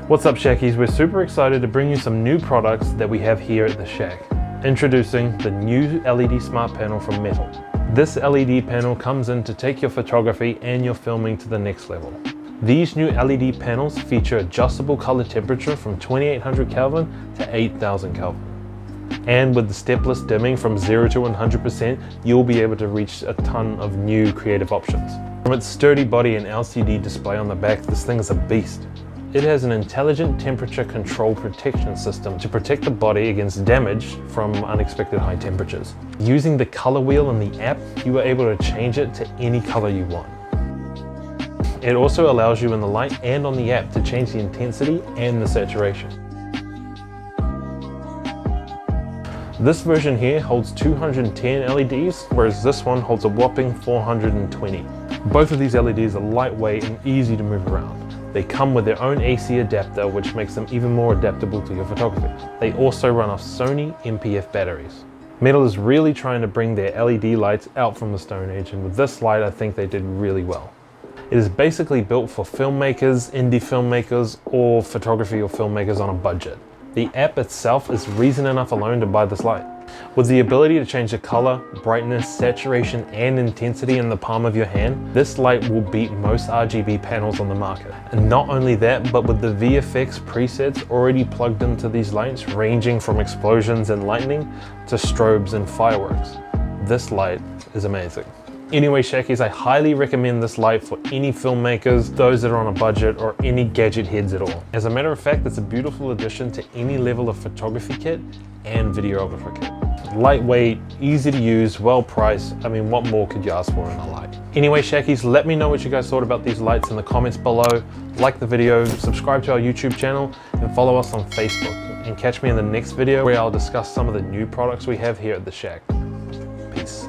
What's up, Shackies? We're super excited to bring you some new products that we have here at the Shack. Introducing the new LED Smart Panel from Mettle. This LED panel comes in to take your photography and your filming to the next level. These new LED panels feature adjustable color temperature from 2800 Kelvin to 8000 Kelvin. And with the Stepless Dimming from 0 to 100%, you'll be able to reach a ton of new creative options. From its sturdy body and LCD display on the back, this thing is a beast. It has an intelligent temperature control protection system to protect the body against damage from unexpected high temperatures. Using the color wheel in the app, you are able to change it to any color you want. It also allows you in the light and on the app to change the intensity and the saturation. This version here holds 210 LEDs, whereas this one holds a whopping 420. Both of these LEDs are lightweight and easy to move around. They come with their own AC adapter, which makes them even more adaptable to your photography. They also run off Sony MPF batteries. Mettle is really trying to bring their LED lights out from the Stone Age, and with this light I think they did really well. It is basically built for filmmakers, indie filmmakers, or photography or filmmakers on a budget. The app itself is reason enough alone to buy this light. With the ability to change the color, brightness, saturation, and intensity in the palm of your hand, this light will beat most RGB panels on the market. And not only that, but with the VFX presets already plugged into these lights, ranging from explosions and lightning to strobes and fireworks, this light is amazing. Anyway, Shackies, I highly recommend this light for any filmmakers, those that are on a budget, or any gadget heads at all. As a matter of fact, it's a beautiful addition to any level of photography kit and videographer kit. Lightweight, easy to use, well priced. I mean, what more could you ask for in a light? Anyway, Shackies, let me know what you guys thought about these lights in the comments below. Like the video, subscribe to our YouTube channel, and follow us on Facebook. And catch me in the next video where I'll discuss some of the new products we have here at the Shack. Peace.